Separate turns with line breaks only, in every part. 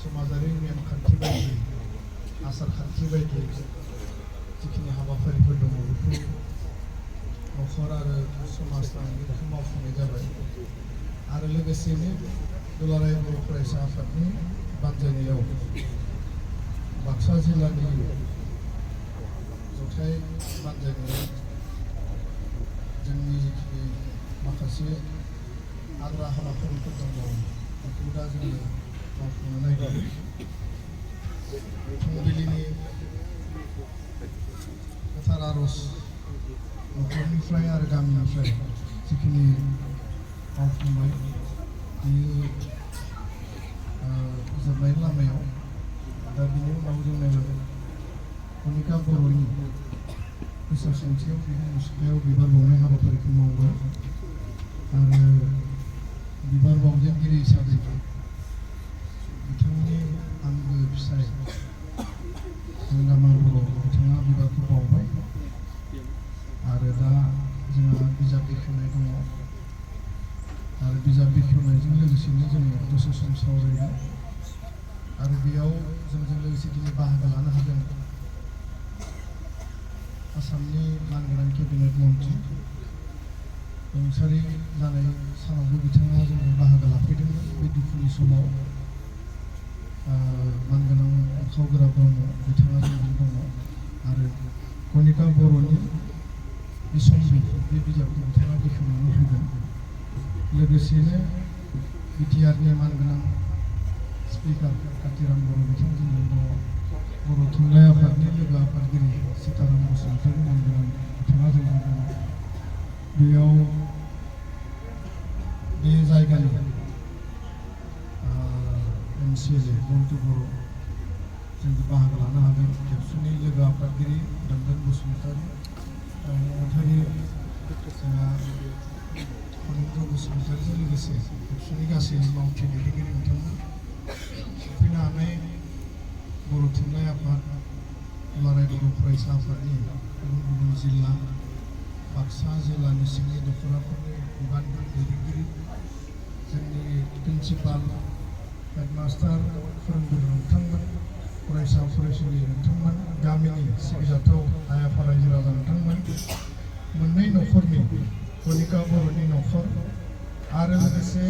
समाजारि नेमखान्थि बायदि आसार खान्थि बायदि जिखिनि हाबाफारिफोर दङ बेखौ नखर आरो समाज नाङैनो मावफुंनाय जाबाय आरो लोगोसेनो दुलाराय बर' फरायसा आफादनि बानजायनायाव बाक्सा जिल्लानि जथाय बानजायनायाव जोंनि जिखिनि माखासे आद्रा हाबाफारिफोर दङ बेखौ दा जोङो मावफुंनो नागिरो। फुंबिलिनि गोथार आर'ज नखरनिफ्राय आरो गामिनिफ्राय जिखिनि मावफुंबाय बेयो जोबनायनि लामायाव दा बिनि उनाव जोङो कनिका बर'नि गोसो सोंथियाव मुसुखायाव बिबार बावनाय हाबाफारिखौ मावबाय आरो बिबार बावजेनगिरि हिसाबै बिथांनि आंगो फिसाय कानिका बर' बिथाङा बिबारखौ बावबाय आरो दा जोंहा बिजाब बेखेवनाय दङ आरो बिजाब बेखेवनायजों लोगोसेनो जोङो दसे सम सावरायगोन आरो बेयाव जोंजों लोगोसे दिनै बाहागो लानो हादों आसामनि मानगोनां केबिनेट मन्थ्रि रुंसारि जानाय सानावबो बिथाङा जोङो बाहागो लाफैदोंमोन बे दुखुनि समाव मानगोनां खावगोरा ब्रह्म बिथाङा जोंजों दङ आरो कनिका बर'नि बिसम्बि बे बिजाबखौ बिथाङा बेखेवनानै होगोन लोगोसेनो बिटिआरनि मानगोनां स्पिकार कातिराम बर' बिथांजों दङ बर' थुनलाइ आफादनि लोगो आफादगिरि सीताराम बसुमतारी मानगोनां बिथाङा जोंजों दङ बेयाव बे जायगानि एम.च बर'आ जों बाहागो लानो हादों खेबसुनि लोगो आफादगिरि दख'र बसुमतारी मथारि जोंहा अनिन्द्र बसुमतारीजों लोगोसे खेबसुनि गासै मावथि दैदेनगिरि बिथांमोन फैनो हानाय बर' थुनलाइ आफाद दुलाराय बर' फरायसा आफादनि गुबुन गुबुन जिल्ला बाक्सा जिल्लानि सिंनि दख'राफोरनि बिबानगिरि दैदेनगिरि जोंनि प्रिन्सिपाल हेडमास्टार फोरोंगिरि नोंथांमोन फरायसा फरायसुलि नोंथांमोन गामिनि सिबिजाथाव आइ आफा रायजो राजा नोंथांमोन मोननै नखरनि कनिका बर'नि नखर आरो लोगोसे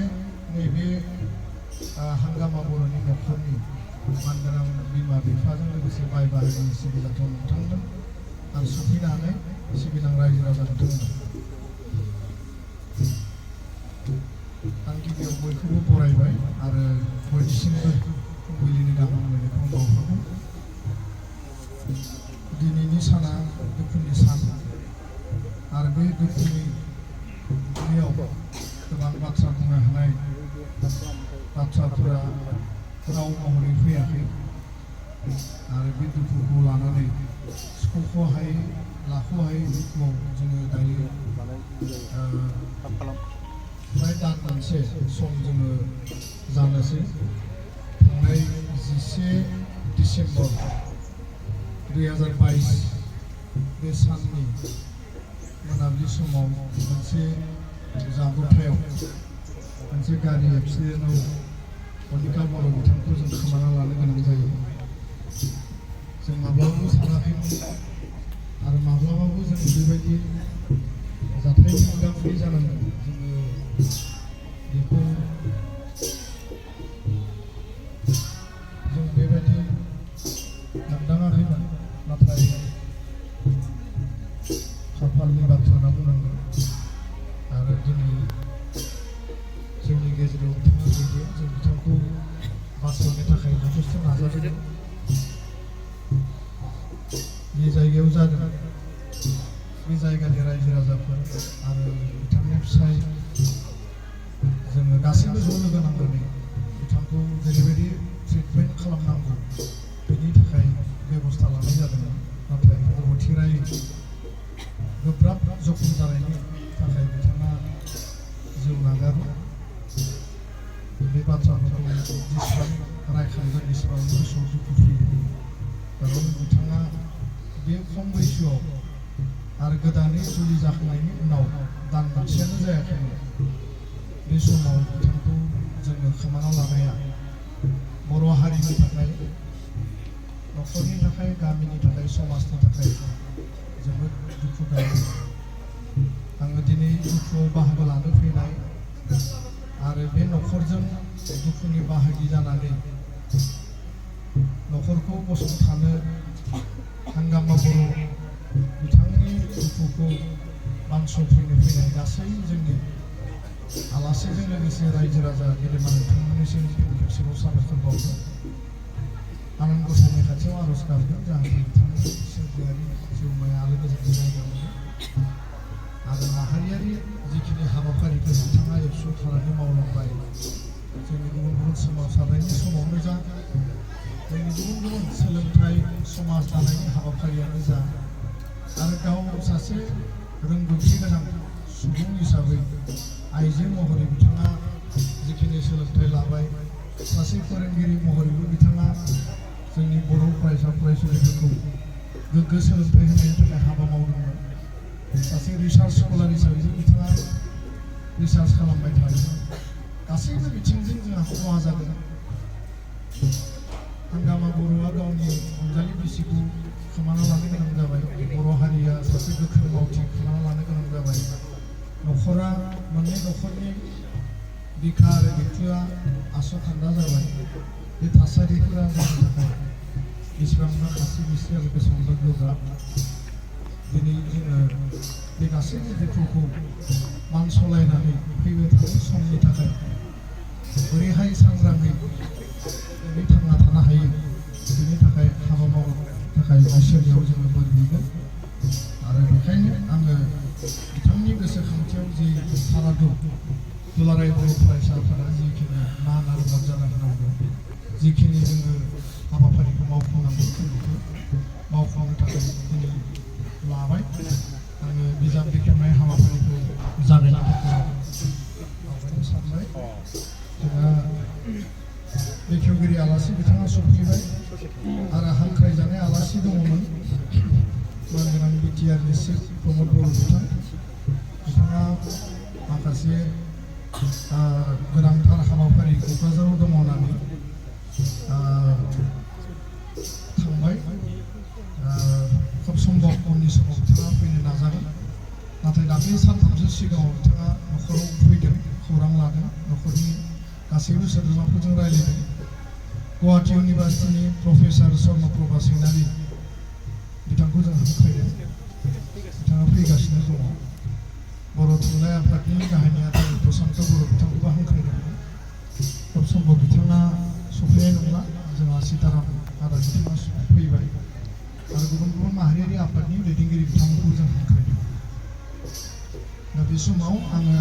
नैबे हांगामा बर'नि नखरनि मानगोनां बिमा बिफाजों लोगोसे बाय बाहागिनि सिबिजाथाव नोंथांमोन आरो सफैनानै सिबिनां रायजो राजा नोंथांमोन आं गिबियाव बयखौबो बरायबाय आरो बयनिसिमबो फुंबिलिनि गाहाम हामलायनायखौ बावहरबाय। दिनैनि साना दुखुनि सान आरो बे दुखुनि बेयाव गोबां बाथ्रा बुंनो हानाय बाथ्राफोरा राव महरै फैयाखै आरो बे दुखुखौ लानानै सुख'हायै लाख'हायै दुखुआव जोङो दायो फ्राय दान मोनसे सम जोङो जानोसै थांनाय 11 डिसेम्बर 2022 बे साननि मोनाबिलि समाव मोनसे जाब्रबथायाव मोनसे गारि एक्सिडेन्टआव कनिका बर' बिथांखौ जों खोमाना लानो गोनां जायो जों माब्लाबाबो सानाखैमोन आरो माब्लाबाबो जों बेबायदि जाथायनि मोगा मोगि जानांगोन जोङो बेखौ जों बेबायदि मोनदाङाखैमोन नाथाय खाफालनि बाथ्रा होनना बुंनांगोन आरो दिनै जोंनि गेजेराव बिथाङा गैलिया जों बिथांखौ बासायनो थाखाय जथेस्थ' नाजादों बे जायगायाव जादों खालामनांगौ बेनि थाखाय बेबस्था लानाय जादोंमोन नाथाय अबथिरायै गोब्राब जखम जानायनि थाखाय बिथाङा जिउ नागारो बे बाथ्राफोरखौ जेसेबां रायखांगोन एसेबां गोसोआव दुखु फैयो खारन बिथाङा बे खम बैसोआव आरो गोदानै जुलि जाखांनायनि उनाव दान मोनसेयानो जायाखैमोन बे समाव बिथांखौ जोङो खोमाना लानाया बर' हारिनि थाखाय नखरनि थाखाय गामिनि थाखाय समाजनि थाखाय जोबोद दुखु गोनां आङो दिनै दुखुआव बाहागो लानो फैनाय आरो बे नखरजों दुखुनि बाहागि जानानै नखरखौ गसंथानो हांगामा बर' बिथांनि दुखुखौ बानस'फैनो फैनाय गासै जोंनि आलासिजों लोगोसे रायजो राजा गेदेमा नोंथांमोननिसिम खेबसेबाव साबायखर बावदों आनान गसाइनि खाथियाव आर'ज गाबदों जाहाथे बिथांनि सोरगोआरि जिउमाया आलो गोजोननि जायगा मोनो आरो माहारियारि जिखिनि हाबाफारिफोर बिथाङा एकस' थानानै मावलांबाय जोंनि गुबुन गुबुन सोमावसारनायनि समावनो जा जोंनि गुबुन गुबुन सोलोंथाइ समाज दानायनि हाबाफारियानो जा आरो गाव सासे रोंगौथि गोनां सुबुं हिसाबै आइजो महरै बिथाङा जिखिनि सोलोंथाइ लाबाय सासे फोरोंगिरि महरैबो बिथाङा जोंनि बर' फरायसा फरायसुलिफोरखौ गोग्गो सोलोंथाइ होनायनि थाखाय हाबा मावदोंमोन सासे रिसार्च स्कलार हिसाबैबो बिथाङा रिसार्च खालामबाय थादोंमोन गासैबो बिथिंजों जोंहा खहा जादों हांगामा बर'आ गावनि अनजालि बिसिखौ खोमाना लानो गोनां जाबाय बर' हारिया सासे गोख्रों मावथि खोमाना लानो गोनां जाबाय नखरा मोननै नखरनि बिखा आरो बिखुआ आस'खान्दा जाबाय बे थासारिफोरा जोंनि थाखाय बेसेबांबा खासि बिसि आरो बेसेबांबा गोब्राब दिनै जोङो बे गासैबो दुखुखौ मान सलायनानै फैबाय थानाय समनि थाखाय बोरैहाय सांग्राङै जों थांना थानो हायो बेनि थाखाय हाबा मावनो थाखाय इसोरनियाव जोङो बोर बिगोन आरो बेखायनो आङो बिथांनि गोसोखांथियाव जि सारादु दुलाराय बर' फरायसाफोरा जिखिनि मान आरो मर्यादा होनांगौ जिखिनि जोङो हाबाफारिखौ मावफुंनांगौ बेखौ मावफुंनो थाखाय दिनै लाबाय आङो बिजाब बेखेवनाय हाबाफारिखौ जागायनो थाखाय आवगायनो सानबाय जोंहा बेखेवगिरि आलासि बिथाङा सफैबाय आरो हांख्रायजानाय आलासि दङमोन मानगोनां बिटिआरनि चिफ प्रमद बर' बिथाङा माखासे गोनांथार हाबाफारि क'क्राझाराव दङ होननानै थांबाय खोब सम्भब उननि समाव बिथाङा फैनो नाजागोन नाथाय दाख्लै सानथामसो सिगाङाव बिथाङा नखराव फैदों खौरां लादों नखरनि गासैबो सोद्रोमाफोरजों रायज्लायदों गुवाहाटि इउनिभार्सिटिनि प्रफेसार स्वर्नप्रभा सैनारि बिथांखौ जों हांख्रायदों बिथाङा फैगासिनो दङ बर' थुनलाइ आफादनि गाहाय नेहाथारि प्रसान्त बर' बिथांखौबो हांख्रायदोंमोन खोब सम्भब बिथाङा सफैनाय नंला जोंहा सीताराम आदा बिथाङा फैबाय आरो गुबुन गुबुन माहारियारि आफादनि दैदेनगिरि बिथांमोनखौ जों हांख्रायदों दा बे समाव आङो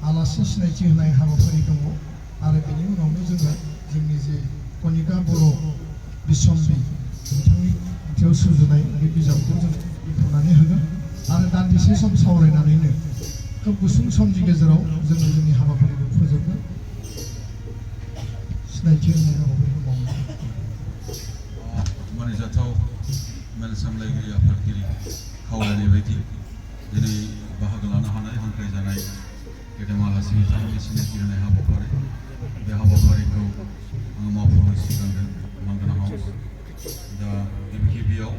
आलासि सिनायथि होनाय हाबाफारि दङ आरो बेनि उनावनो जोङो जोंनि जे कनिका बर' बिसम्बि बिथांनि खाथियाव सुजुनाय बे बिजाबखौ जों बेखेवनानै होगोन आरो दान्दिसे सम सावरायनानैनो खोब गुसुं समनि गेजेराव जोङो जोंनि हाबाफारिखौ फोजोबगोन सिनायथि होनाय हाबाफारिखौ मावगोन
मानिजाथाव मेल सामलायगिरि आफादगिरि खावलायनाय बायदि दिनै बाहागो लानो हानाय हांख्रायजानाय गेदेमा आलासि बिथांनि सिनायथि होनाय हाबाफारि बे हाबाफारिखौ आङो मावफुंनो सिगांदों मानगोनां हाउस दा गिबियाव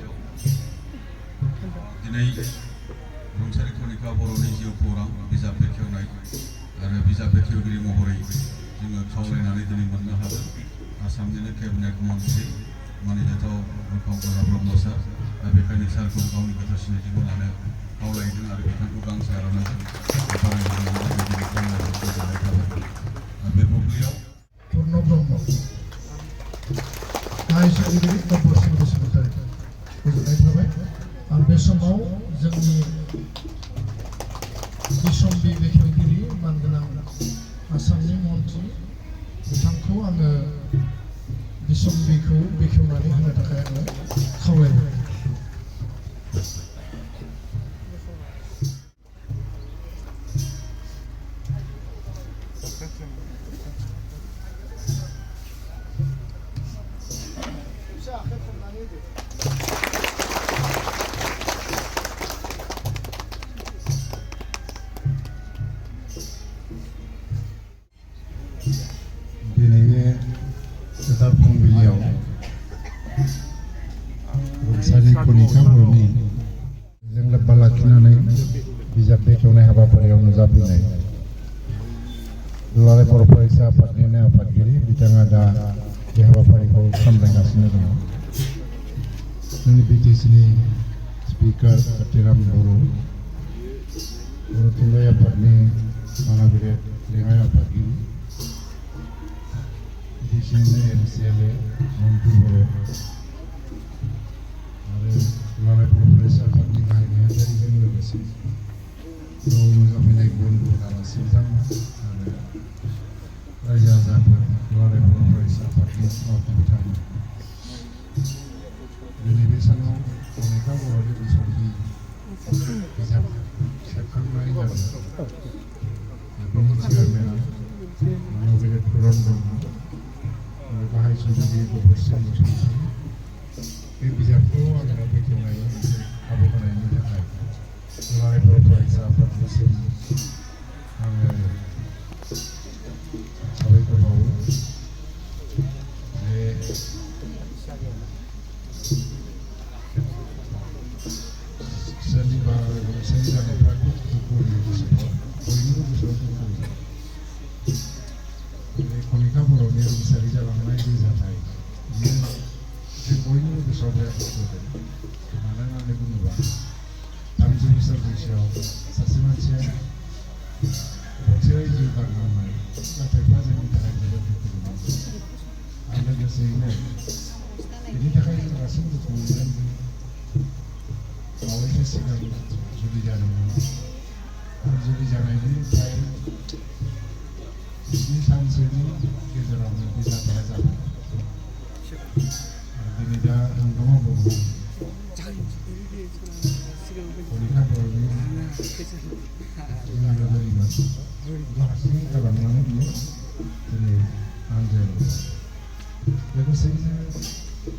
दिनै रुंसारि कनिका बर'नि जिउ खौरां बिजाब बेखेवनाय आरो बिजाब बेखेवगिरि महरै जोङो खावलायनानै दिनै मोननो हादों आसामनिनो केबिनेट मन्त्रि मानिजाथाव नखरज ब्रह्म सार दा बेखायनो सारखौ गावनि गोथार सिनायथिखौ लानो खावलायदों आरो बिथांखौ गांसे आर'नाइजों गोजोननाय थाबाय बे बुब्लियाव
पूर्ण ब्रह्म गाहाय सोरजिगिरि दख'र बसुमतारी गोजोननाय थाबाय आरो बे समाव जोंनि बिसम्बि बेखेवगिरि मानगोनां आसामनि मन्त्रि बिथांखौ आङो बिसम्बिखौ बेखेवनानै होनो थाखाय आङो खावलायबाय।
दिनैनि गोथार फुंबिलियाव रुंसारि कनिका बर'नि जों लोब्बा लाखिनानै बिजाब बेखेवनाय हाबाफारियाव नुजाफैनाय दुलाराय बर' फरायसा आफादनि आफादगिरि बिथाङा दा बे हाबाफारिखौ सामलायगासिनो दङ। जोंनि बिटिसिनि स्पिकार कातिराम बर', बर' थुनलाइ आफादनि मानाबिरे लेङाइ आफादगिरि, बिटिसिनि एम.च एल.ए मन्टु बर' आरो दुलाराय बर' फरायसा आफादनि गाहाय नेहाथारिजों लोगोसे बेयाव नुजाफैनाय गुबुन गुबुन आलासि बिथांमोन आरो रायजो राजाफोर, दुलाराय बर' फरायसा आफादनि मावथि बिथांमोन, दिनै बे सानाव कनिका बर'नि बिसम्बि बिजाब सेबखांनाय जादों। बेनि चेयारमेना मानाबिरे बर'न आरो गाहाय संगिरि दख'र बसुमतारी। बे बिजाबखौ आङो बेखेवनायनि खाबु होनायनि थाखाय दुलाराय बर' फरायसा आफादनिसिम आङो साबायखर बावो। जे सोरनिबा रुंसारि जानायफ्रा दुखु होयो गोसोफ्राव, बयनिबो गोसोआव दुखु होयो। बे कनिका बर'नि रुंसारि जालांनाय बे जाथाय बियो जों बयनिबो गोसोआव बिराद दुखु होदों। मानो होननानै बुङोबा 30 बोसोर बैसोआव सासे मानसिया अनसेयै जिउ गारलांनाय जाथायफ्रा जोंनि थाखाय जोबोद दुखु गोनां। आरो लोगोसेयैनो बेनि थाखाय जों गासैबो दुखु मोनदों। बावैसो सिगां जुलि जादोंमोन आरो जुलि जानायनि फ्राय 7 सानसोनि गेजेरावनो बे जाथाया जाबाय। दिनै दा नोंथाङा बर' कनिका बर'नि लोगोरिमोन हारसिङै गालांनानै बियो दिनै आनज्रायलांबाय। लोगोसेयैनो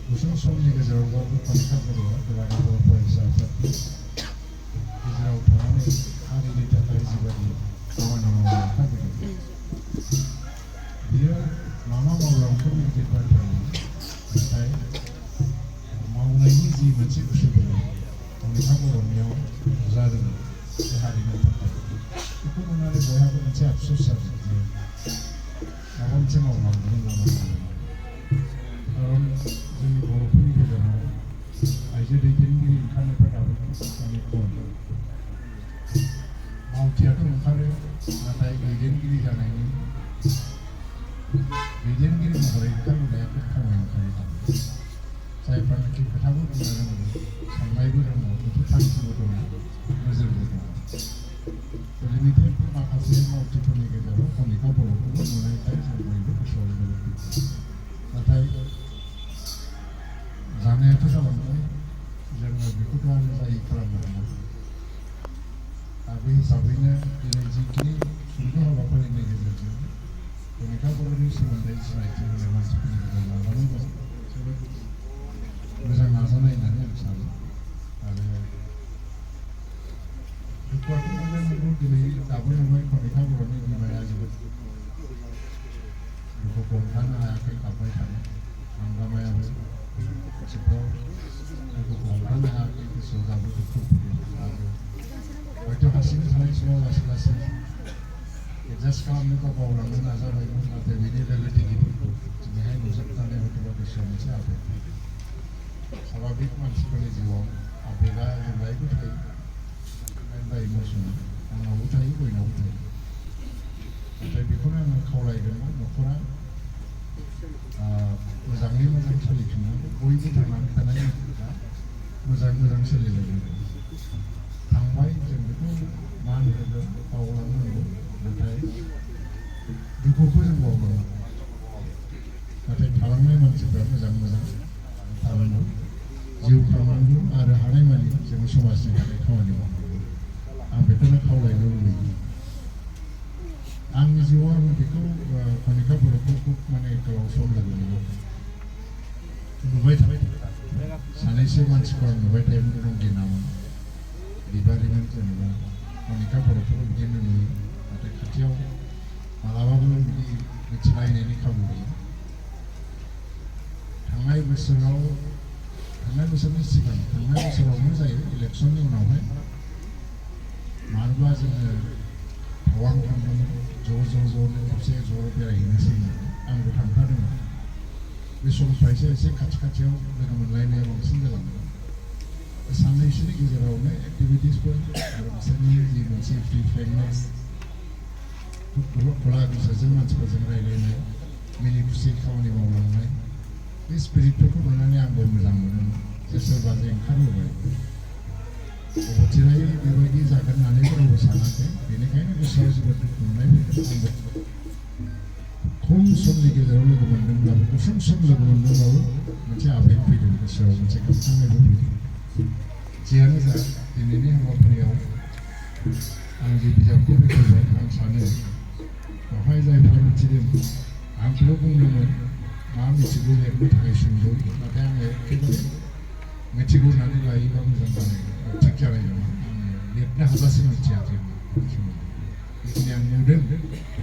गुसुं समनि गेजेरावबाबो कनिका बर'आ दुलाराय बर' फरायसा आफादनि गेजेराव थानानै हारिनि थाखाय जिबायदि खामानि मावनो नाजादों, बियो मा मावलांखो गिदिर बाथ्रामोन, नाथाय मावनायनि जि मोनसे गोसो बोलो कनिका बर'नियाव नुजादों बे हारिनि थाखाय, बेखौ नुनानै बयहाबो मोनसे आफसोस जादों जे माबा मोनसे मावलांदोंमोन नामा। खारन जोंनि बर'फोरनि गेजेराव आइजो दैदेनगिरि ओंखारनायफ्रा दाबो माने खम। मावथियाथ' ओंखारो, नाथाय दैदेनगिरि जानायनि दैदेनगिरि महरै ओंखारबोनाया खोब खमै ओंखारो। जायफ्रानाखि खोथाबो बुंनो रोंगौ, साननायबो रोंगौ, मोनसे थांखिबो दङ, नोजोरबो दङ। दिनै बैफोर माखासे मावथिफोरनि गेजेराव कनिका बर'खौबो नुनायखाय जों बयबो गोसोआव जोबोद दुखु। नाथाय जानायाथ' जालांबाय, जोङो बेखौथ' आरो जायि खालामनो हाया। दा बे हिसाबैनो दिनै जिखिनि सुंद' हाबाफारिनि गेजेरजों कनिका बर'नि सोमोन्दै सिनायथि होनाय मानसिफोरनि गेजेराव नाजानाय दं, जोबोद मोजां नाजानाय होननानै आं सानो। आरो दुखुआथ' मोनदों नंगौ, दिनै दाबो नुबाय कनिका बर'नि बिमाया जोबोद दुखुखौ हमथानो हायाखै, गाबबाय थादों। हांगामायाबो गोसोफ्राव दुखुखौ हमथानो हायाखै, गोसोआव दाबो दुखु फैयो। आरो हयथ' हारसिङै थानाय समाव लासै लासै एडजास्ट खालामनो गाव बावलांनो नाजाबायमोन, नाथाय बेनि लोगो दिगिफोरखौ दिनैहाय नुजोबनानै हयथ'बा गोसोआव मोनसे आबेग। स्वाभाबिक मानसिफोरनि जिउआव आबेगा जेब्लायबो थायो, दा इमोसन आंनावबो थायो, बयनावबो थायो। नाथाय बेखौनो आङो खावलायदोंमोन, न'खरा मोजाङै मोजां सोलिफिननांगौ, बयबो थांनानै थानायनि मोजां सोलिलायनांगौ। थांबाय जों बेखौ मान होगोन, बावलांनांगौ, नाथाय दुखुखौ जों बावलांनांगौ। नाथाय थालांनाय मानसिफ्रा मोजां थानांगौ जिउ खांनांगौ आरो हानायमानि जों समाजनि थाखाय खामानि मावनांगौ आं बेखौनो खावलायनो लुबैयो आंनि जिउआव आं बेखौ कनिका बर'खौ खुब माने गोबाव सम लोगो मोनबाय नुबाय थाबाय सानैसो मानसिखौ आं नुबाय थायोमोन रंगिनामोन बिबारिमोन जेनेबा कनिका बर'खौ बिदिनो नुयो नाथाय खाथियाव मालाबाबो बिदि मिथिलायनायनि खाबु गैया थांनाय बोसोरनि सिगां थांनाय बोसोरावनो जायो इलेक्सननि उनावहाय मानोबा जोङो टावां थांदोंमोन ज' खेबसे ज' बेरायहैनोसै होननानै आंबो थांफादोंमोन बे समनिफ्रायसो एसे खाथियाव लोगो मोनलायनाया बांसिन जालांदों साननैसोनि गेजेरावनो एक्टिभिटिसफोर आरो बिसोरनि जि मोनसे फ्रि फ्रेंकनेस खुला गोसोजों मानसिफोरजों रायज्लायनाय मिनि खुसि खामानि मावलांनाय बे स्पिरिटफोरखौ नुनानै आंबो मोजां मोनोमोन जे सोरबा जे ओंखारबोबाय अबथिरायै बेबायदि जागोन होननानै रावबो सानाखै बेनिखायनो गोसोआव जोबोद दुखु मोननाय फैदों आंबो खम समनि गेजेराव लोगो मोनदोंब्लाबो गुसुं सम लोगो मोनदोंब्लाबो मोनसे आबेग फैदों गोसोआव मोनसे गाबखांनायबो फैदों जियानो जा दिनैनि हाबाफारियाव आं जे बिजाबखौ बेखेवबाय आं सानो बेवहाय जायफोरा मिथिदों आंखौबो बुंदोंमोन मा मिथिगौ लिरनो थाखाय सुंद' नाथाय आङो एखेबारे मिथिगौ होननानै लायोबा मोजां जानाय थिग जानाय नङा आङो लिरनो हाजासे मिथियाखै बेखिनि आं नुदों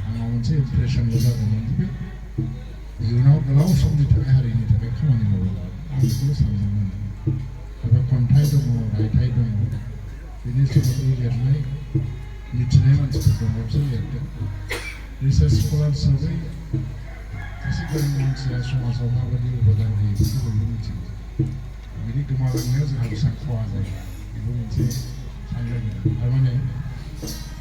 आंनाव मोनसे इमप्रेसनल' जादोंमोन जे इयुनाव गोलाव समनि थाखाय हारिनि थाखाय खामानि मावगोन आं बेखौल' सानदोंमोन एबा खन्थाइ दङ रायथाइ दङ बेनि सोमोन्दै लिरनाय मिथिनाय मानसिफोर दङसो लिरदों रिसार्च स्कलार हिसाबै सासे गोरों मानसिया समाजाव माबायदि अबदान होयो बेखौ बयबो मिथिगौ बिदि गोमालांनायाव जोंहा बेसेबां खहा जायो बेबो मोनसे सानलायनो थारमाने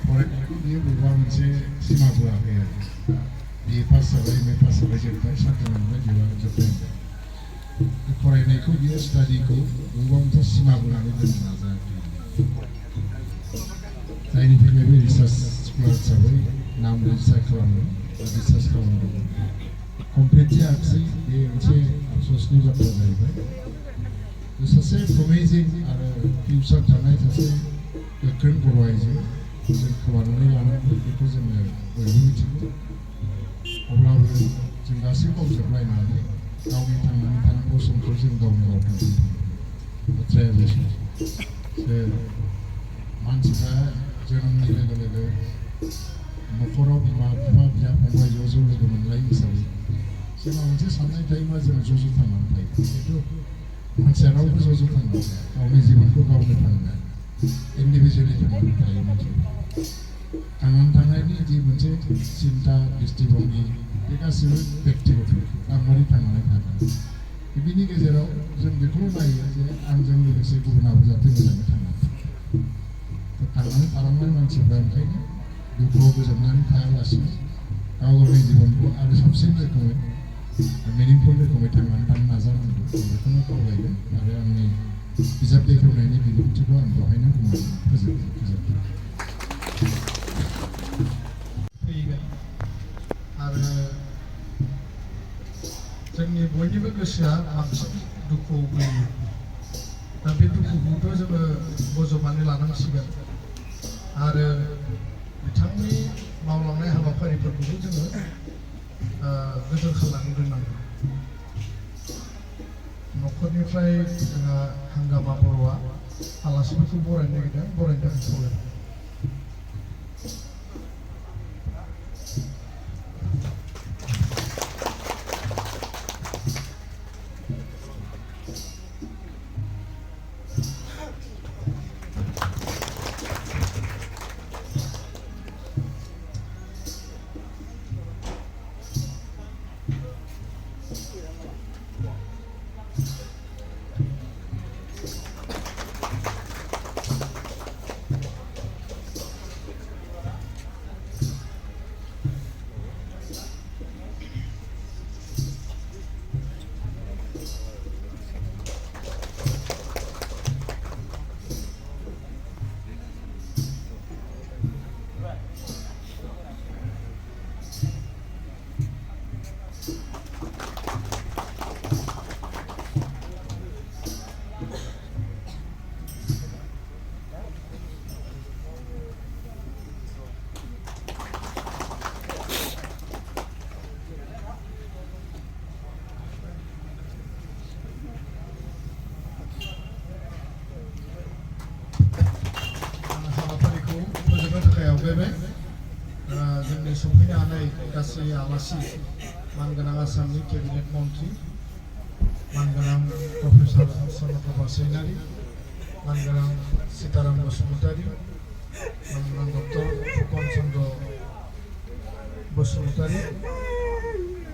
फरायनायखौ बियो बबेबा मोनसे सिमा बोआखै आरो बिए पास जाबाय एम.ए. पास जाबाय जोब्बाय साख्रि मोनबाय बेबा जोब्बाय फरायनायखौ बियो स्टाडिखौ बबेबा मोनसे सिमा बोनानै दोननो नाजायाखै जायनि थाखाय बे रिसार्च स्कलार हिसाबै नाम रेजिस्टार खालामदों रिसार्च खालामदों कमप्लिटलि आखिसै बे मोनसे आफस'सनि बाथ्रा जाहैबाय सासे प्रमेजिं आरो फिउचार थानाय सासे गोख्रों बर' आइजो जों खोमानानै लानांगौ बेखौ जोङो बयबो मिथिगौ अब्लाबो जों गासैबो मावजोबलायनानै गावनि थांनानै थानांगौ समखौ जों गावनो गाव थांनानै थानांगौ बाथ्राया बेसो मानसिफ्रा जोनोमनि लोगो लोगो न'खराव बिमा बिफा बिदा फंबाय ज' लोगो मोनलायो हिसाबै जोंहा मोनसे साननाय थायोबा जों ज' थांनानै थायो खिन्थु मानसिया रावबो ज' थांनो गावनि जिबनखौ गावनो थांनो इन्डिभिजुवेलि थांनानै थायो मानसिफ्रा थांनानै थानायनि जि मोनसे सिन्था दृष्टिभंगि बे गासिबो बेक्तिगत आं मारै थांनानै थागोन बिनि गेजेराव जों बेखौल' नायो जे आंजों लोगोसे गुबुनाबो जाहाथे मोजाङै थांनानै थालांनाय मानसिफ्रा ओंखायनो दुखुआव गोजोननानै थायालासिनो गाव गावनि जिबनखौ आरो साबसिन रोखोमै मिनिंफुल रोखोमै थांनानै थानो नाजानांगौ बेखौनो खावलायगोन आरो आंनि बिजाब बेखेवनायनि बिबुंथिखौ आं बेवहायनो बुंनानै फोजोबगोन
फैगोन आरो जोंनि बयनिबो गोसोआ बांसिन दुखुआव गोलैयो दा बे दुखुखौथ' जोङो बजबनानै लानांसिगोन आरो बिथांनि मावलांनाय हाबाफारिफोरखौबो जोङो गोजोर खालामनानै दोननांगौ न'खरनिफ्राय जोंहा हांगामा बर'आ आलासिफोरखौ बरायनो नागिरदों बरायनो थाखाय खावलायदों दिनै सफैनो हानाय गासै आलासि मानगोनां आसामनि केबिनेट मन्त्रि मानगोनां प्रफेसर सनप्रभा सैनारि मानगोनां सीताराम बसुमतारी मानगोनां डक्टर फुकन चन्द्र बसुमतारी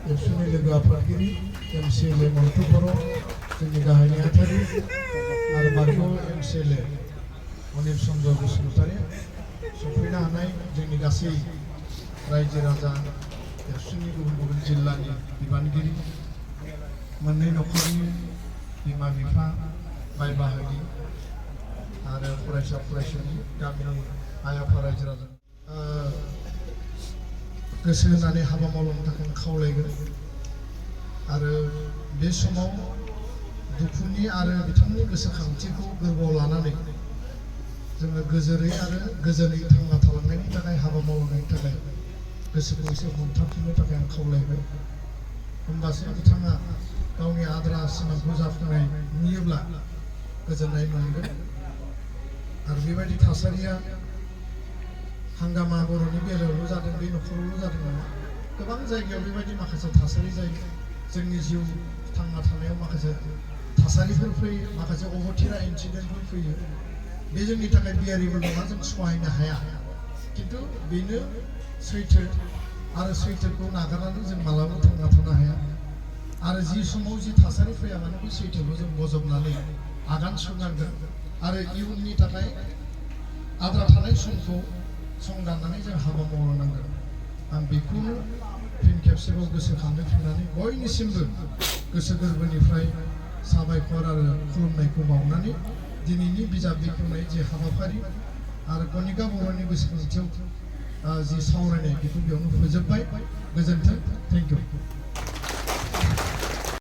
एबसुनि लोगो आफादगिरि एम.च एल.ए मन्टु बर' जोंनि गाहाय नेहाथारि आरो बाथौ एम.च एल.ए अनिल चन्द्र बसुमतारी सफैनो हानाय जोंनि गासै रायजो राजा एबसुनि गुबुन गुबुन जिल्लानि बिबानगिरि मोननै नखरनि बिमा बिफा बाय बाहागि आरो फरायसा फरायसुलि गामिनि आइ आफा रायजो राजा गोसो होनानै हाबा मावलांनो थाखाय खावलायगोन आरो बे समाव दुखुनि आरो बिथांनि गोसोखांथिखौ गोरबोआव लानानै जोङो गोजोरै आरो गोजोनै थांना थालांनायनि थाखाय हाबा मावलांनायनि थाखाय गोसोखौ एसे हमथाफिननो थाखाय आं खावलायबाय होमबासो बिथाङा गावनि आद्रा सिमांखौ जाफुंनाय नुयोब्ला गोजोननाय मोनगोन आरो बेबायदि थासारिया हांगामा बर'नि बेलायावल' जादों बे नखरावल' जादों नङा गोबां जायगायाव बेबायदि माखासे थासारि जायो जोंनि जिउ थांना थानायाव माखासे थासारिफोर फैयो माखासे अबथिरा इन्सिडेन्टफोर फैयो बे जोंनि थाखाय बियारिबो नङा जों सहायनो हाया खिन्थु बेनो सैथो आरो सैथोखौ नागारनानै जों मालाबा थांना थानो हाया आरो जि समाव जि थासारि फैया मानो बे सैथोखौ जों बजबनानै आगान सुरनांगोन आरो इयुननि थाखाय आद्रा थानाय समखौ संदाननानै जों हाबा मावलांनांगोन आं बेखौनो फिन खेबसेबाव गोसोखांफिननानै बयनिसिमबो गोसो गोरबोनिफ्राय साबायखर आरो खुलुमनायखौ बावनानै दिनैनि बिजाब बेखेवनाय जे हाबाफारि आरो कनिका बर'नि गोसोखांथियाव जि सावरायनाय बेखौ बेयावनो फोजोबबाय गोजोन्थों थेंक इउ